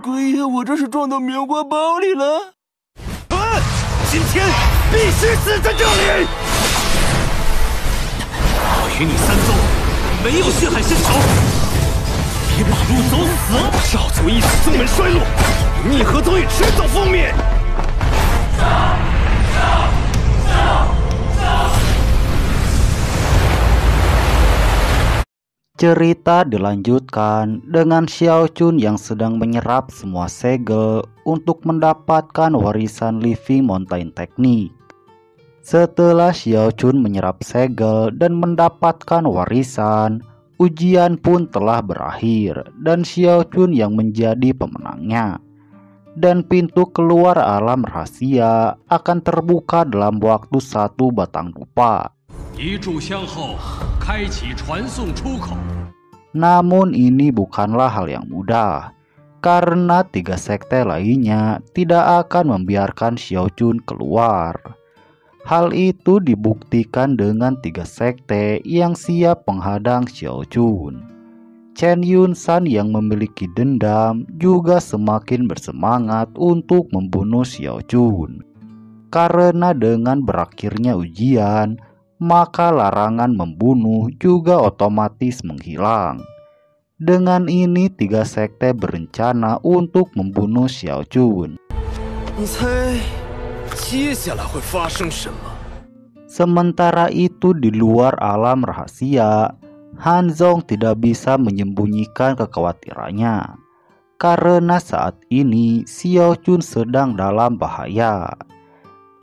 龟爷，我这是撞到棉花包里了。今天必须死在这里！我与你三宗没有血海深仇，别把路走死！少走一死，宗门衰落，逆河早已迟早覆灭。Cerita dilanjutkan dengan Xiao Chun yang sedang menyerap semua segel untuk mendapatkan warisan Living Mountain Technique. Setelah Xiao Chun menyerap segel dan mendapatkan warisan, ujian pun telah berakhir dan Xiao Chun yang menjadi pemenangnya. Dan pintu keluar alam rahasia akan terbuka dalam waktu 1 batang dupa. Namun ini bukanlah hal yang mudah, karena 3 sekte lainnya tidak akan membiarkan Xiao Chun keluar. Hal itu dibuktikan dengan 3 sekte yang siap menghadang Xiao Chun. Chen Yunsan yang memiliki dendam juga semakin bersemangat untuk membunuh Xiao Chun. Karena dengan berakhirnya ujian, maka larangan membunuh juga otomatis menghilang. Dengan ini 3 sekte berencana untuk membunuh Xiao Chun. Sementara itu di luar alam rahasia, Han Zong tidak bisa menyembunyikan kekhawatirannya. Karena saat ini Xiao Chun sedang dalam bahaya.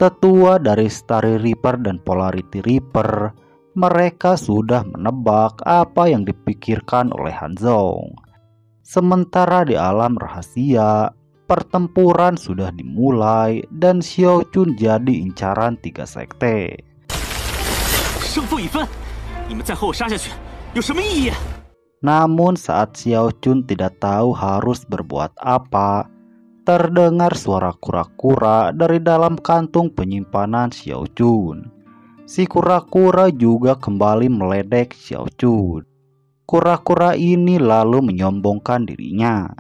Tetua dari Starry Reaper dan Polarity Reaper, mereka sudah menebak apa yang dipikirkan oleh Han Zong. Sementara di alam rahasia, pertempuran sudah dimulai dan Xiao Chun jadi incaran 3 sekte. Namun saat Xiao Chun tidak tahu harus berbuat apa, terdengar suara kura-kura dari dalam kantung penyimpanan Xiao Chun. Si kura-kura juga kembali meledek Xiao Chun. Kura-kura ini lalu menyombongkan dirinya,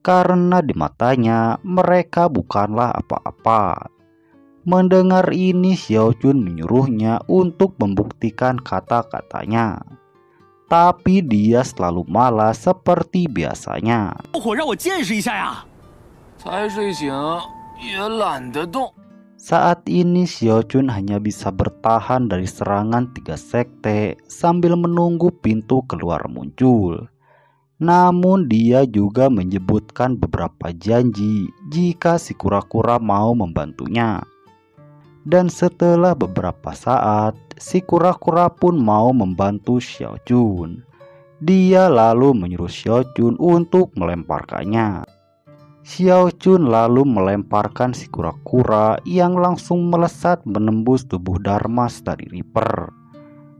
karena di matanya mereka bukanlah apa-apa. Mendengar ini Xiao Chun menyuruhnya untuk membuktikan kata-katanya. Tapi dia selalu malas seperti biasanya. Saat ini Xiao Chun hanya bisa bertahan dari serangan 3 sekte sambil menunggu pintu keluar muncul. Namun dia juga menyebutkan beberapa janji jika si kura-kura mau membantunya. Dan setelah beberapa saat, si kura-kura pun mau membantu Xiao Chun. Dia lalu menyuruh Xiao Chun untuk melemparkannya. Xiao Chun lalu melemparkan si kura-kura yang langsung melesat menembus tubuh Dharma Starry Reaper.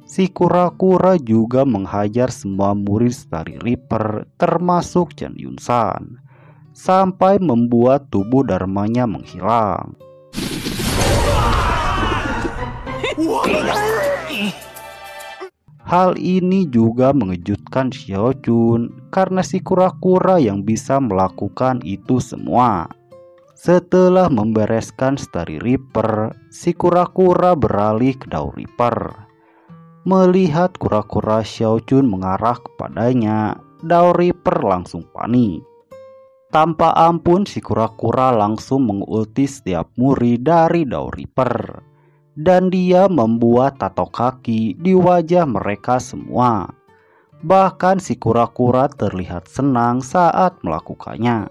Si kura-kura juga menghajar semua murid Starry Reaper termasuk Chen Yunsan, sampai membuat tubuh Dharmanya menghilang. Hal ini juga mengejutkan Xiao Chun karena si kura-kura yang bisa melakukan itu semua. Setelah membereskan Starry Reaper, si kura-kura beralih ke Dao Reaper. Melihat kura-kura Xiao Chun mengarah kepadanya, Dao Reaper langsung panik. Tanpa ampun si kura-kura langsung mengulti setiap murid dari Dao Reaper. Dan dia membuat tato kaki di wajah mereka semua. Bahkan si kura-kura terlihat senang saat melakukannya.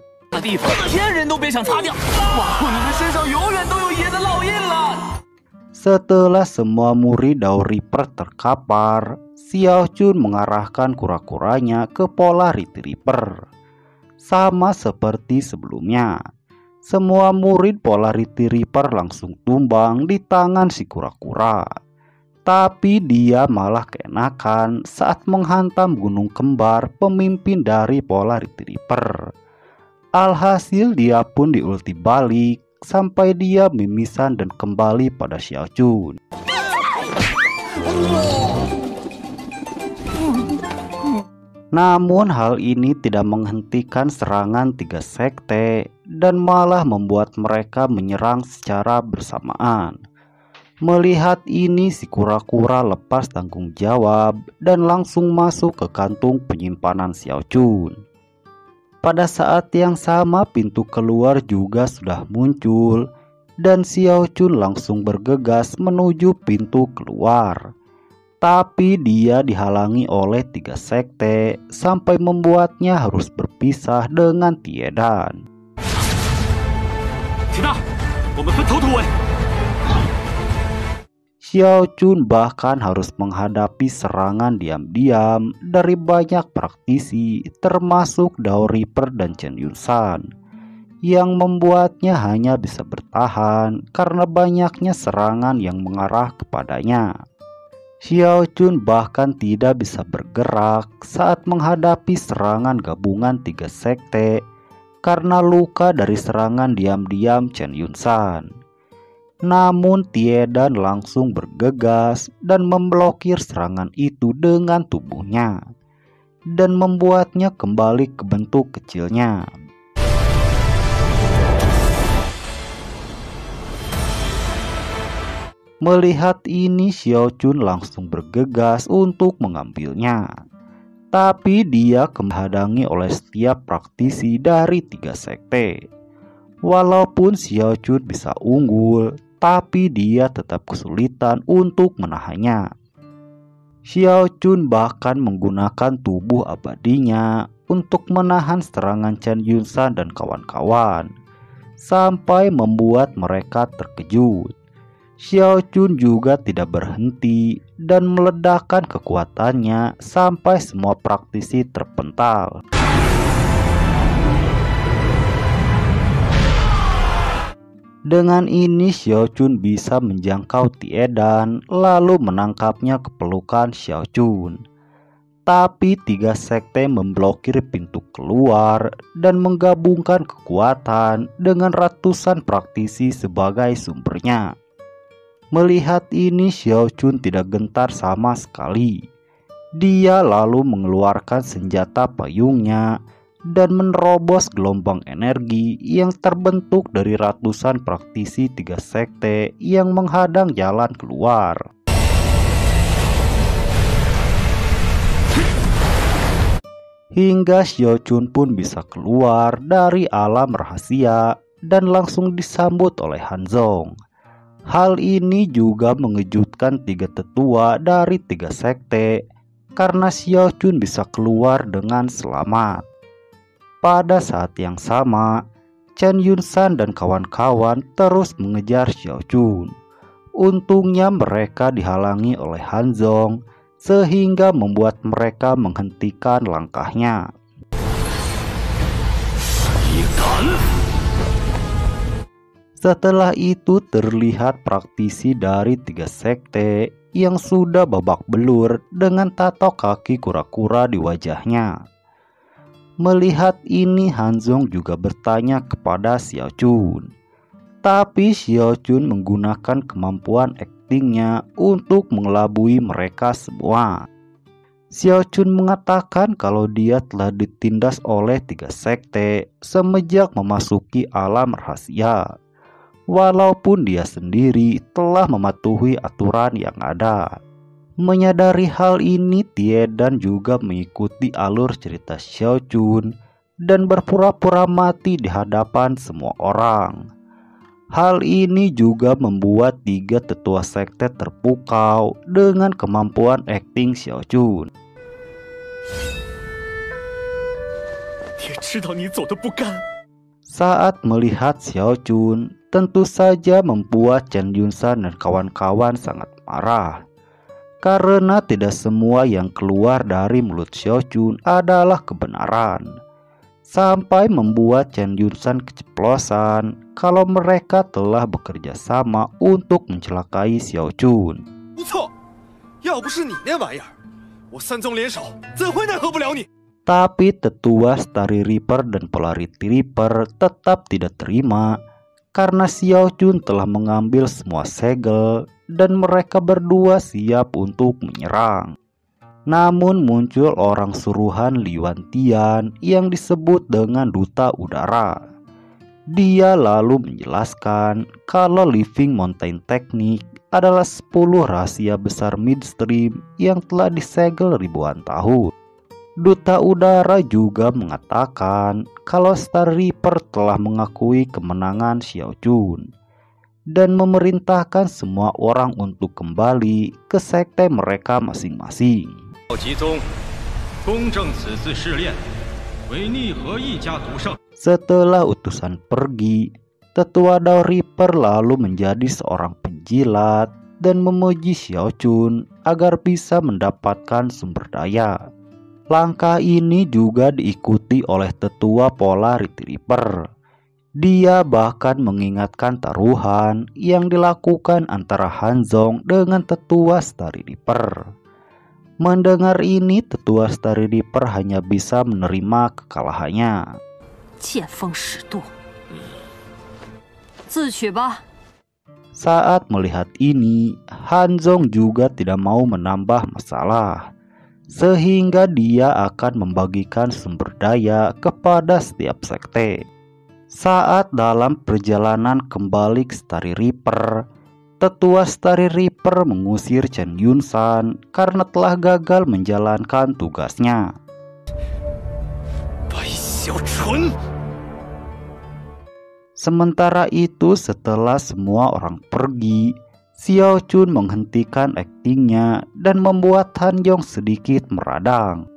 Setelah semua murid Dao Reaper terkapar, Xiao Chun mengarahkan kura-kuranya ke Polarity Reaper. Sama seperti sebelumnya, semua murid Polarity Reaper langsung tumbang di tangan si kura-kura. Tapi dia malah keenakan saat menghantam gunung kembar pemimpin dari Polarity Reaper. Alhasil dia pun diulti balik sampai dia mimisan dan kembali pada Xiao Chun. Namun hal ini tidak menghentikan serangan tiga sekte dan malah membuat mereka menyerang secara bersamaan. Melihat ini, si kura-kura lepas tanggung jawab dan langsung masuk ke kantung penyimpanan Xiao Chun. Pada saat yang sama, pintu keluar juga sudah muncul dan Xiao Chun langsung bergegas menuju pintu keluar. Tapi dia dihalangi oleh tiga sekte sampai membuatnya harus berpisah dengan Tiedan. Xiao Chun bahkan harus menghadapi serangan diam-diam dari banyak praktisi termasuk Dao Reaper dan Chen Yunsan, yang membuatnya hanya bisa bertahan karena banyaknya serangan yang mengarah kepadanya. Xiao Chun bahkan tidak bisa bergerak saat menghadapi serangan gabungan tiga sekte karena luka dari serangan diam-diam Chen Yunsan. Namun Tiedan langsung bergegas dan memblokir serangan itu dengan tubuhnya dan membuatnya kembali ke bentuk kecilnya. Melihat ini, Xiao Chun langsung bergegas untuk mengambilnya. Tapi dia dihadangi oleh setiap praktisi dari tiga sekte. Walaupun Xiao Chun bisa unggul, tapi dia tetap kesulitan untuk menahannya. Xiao Chun bahkan menggunakan tubuh abadinya untuk menahan serangan Chen Yunsan dan kawan-kawan, sampai membuat mereka terkejut. Xiao Chun juga tidak berhenti dan meledakkan kekuatannya sampai semua praktisi terpental. Dengan ini Xiao Chun bisa menjangkau Tiedan lalu menangkapnya ke pelukan Xiao Chun. Tapi tiga sekte memblokir pintu keluar dan menggabungkan kekuatan dengan ratusan praktisi sebagai sumbernya. Melihat ini Xiao Chun tidak gentar sama sekali. Dia lalu mengeluarkan senjata payungnya dan menerobos gelombang energi yang terbentuk dari ratusan praktisi tiga sekte yang menghadang jalan keluar. Hingga Xiao Chun pun bisa keluar dari alam rahasia dan langsung disambut oleh Hanzong. Hal ini juga mengejutkan tiga tetua dari tiga sekte karena Xiao Chun bisa keluar dengan selamat. Pada saat yang sama, Chen Yunsan dan kawan-kawan terus mengejar Xiao Chun. Untungnya mereka dihalangi oleh Hanzong sehingga membuat mereka menghentikan langkahnya. Setelah itu terlihat praktisi dari tiga sekte yang sudah babak belur dengan tato kaki kura-kura di wajahnya. Melihat ini Hanzong juga bertanya kepada Xiao Chun. Tapi Xiao Chun menggunakan kemampuan aktingnya untuk mengelabui mereka semua. Xiao Chun mengatakan kalau dia telah ditindas oleh tiga sekte semenjak memasuki alam rahasia. Walaupun dia sendiri telah mematuhi aturan yang ada. Menyadari hal ini, Tiedan juga mengikuti alur cerita Xiao Chun dan berpura-pura mati di hadapan semua orang. Hal ini juga membuat tiga tetua sekte terpukau dengan kemampuan akting Xiao Chun. Saat melihat Xiao Chun, tentu saja membuat Chen Yunsan dan kawan-kawan sangat marah. Karena tidak semua yang keluar dari mulut Xiao Chun adalah kebenaran. Sampai membuat Chen Yunsan keceplosan kalau mereka telah bekerja sama untuk mencelakai Xiao Chun. Tapi tetua Starry Reaper dan Polarity Reaper tetap tidak terima karena Xiao Chun telah mengambil semua segel dan mereka berdua siap untuk menyerang. Namun muncul orang suruhan Li Yuantian yang disebut dengan Duta Udara. Dia lalu menjelaskan kalau Living Mountain Technique adalah 10 rahasia besar midstream yang telah disegel ribuan tahun. Duta Udara juga mengatakan kalau Star Reaper telah mengakui kemenangan Xiao Jun dan memerintahkan semua orang untuk kembali ke sekte mereka masing-masing. Setelah utusan pergi, tetua Dao Reaper lalu menjadi seorang penjilat dan memuji Xiao Jun agar bisa mendapatkan sumber daya. Langkah ini juga diikuti oleh tetua Polarity Reaper. Dia bahkan mengingatkan taruhan yang dilakukan antara Hanzong dengan tetua Starry Reaper. Mendengar ini, tetua Starry Reaper hanya bisa menerima kekalahannya. Saat melihat ini, Hanzong juga tidak mau menambah masalah, sehingga dia akan membagikan sumber daya kepada setiap sekte. Saat dalam perjalanan kembali ke Starry Reaper, tetua Starry Reaper mengusir Chen Yunshan karena telah gagal menjalankan tugasnya. Sementara itu, setelah semua orang pergi, Xiao Jun menghentikan aktingnya dan membuat Hanzong sedikit meradang.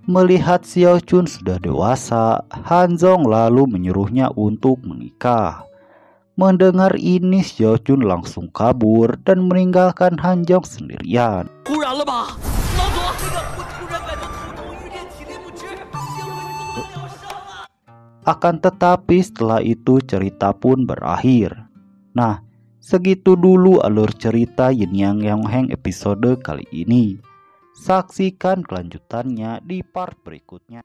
Melihat Xiao Jun sudah dewasa, Hanzong lalu menyuruhnya untuk menikah. Mendengar ini, Xiao Jun langsung kabur dan meninggalkan Hanzong sendirian. Akan tetapi setelah itu cerita pun berakhir. Nah, segitu dulu alur cerita Yin Yang Yang Heng episode kali ini. Saksikan kelanjutannya di part berikutnya.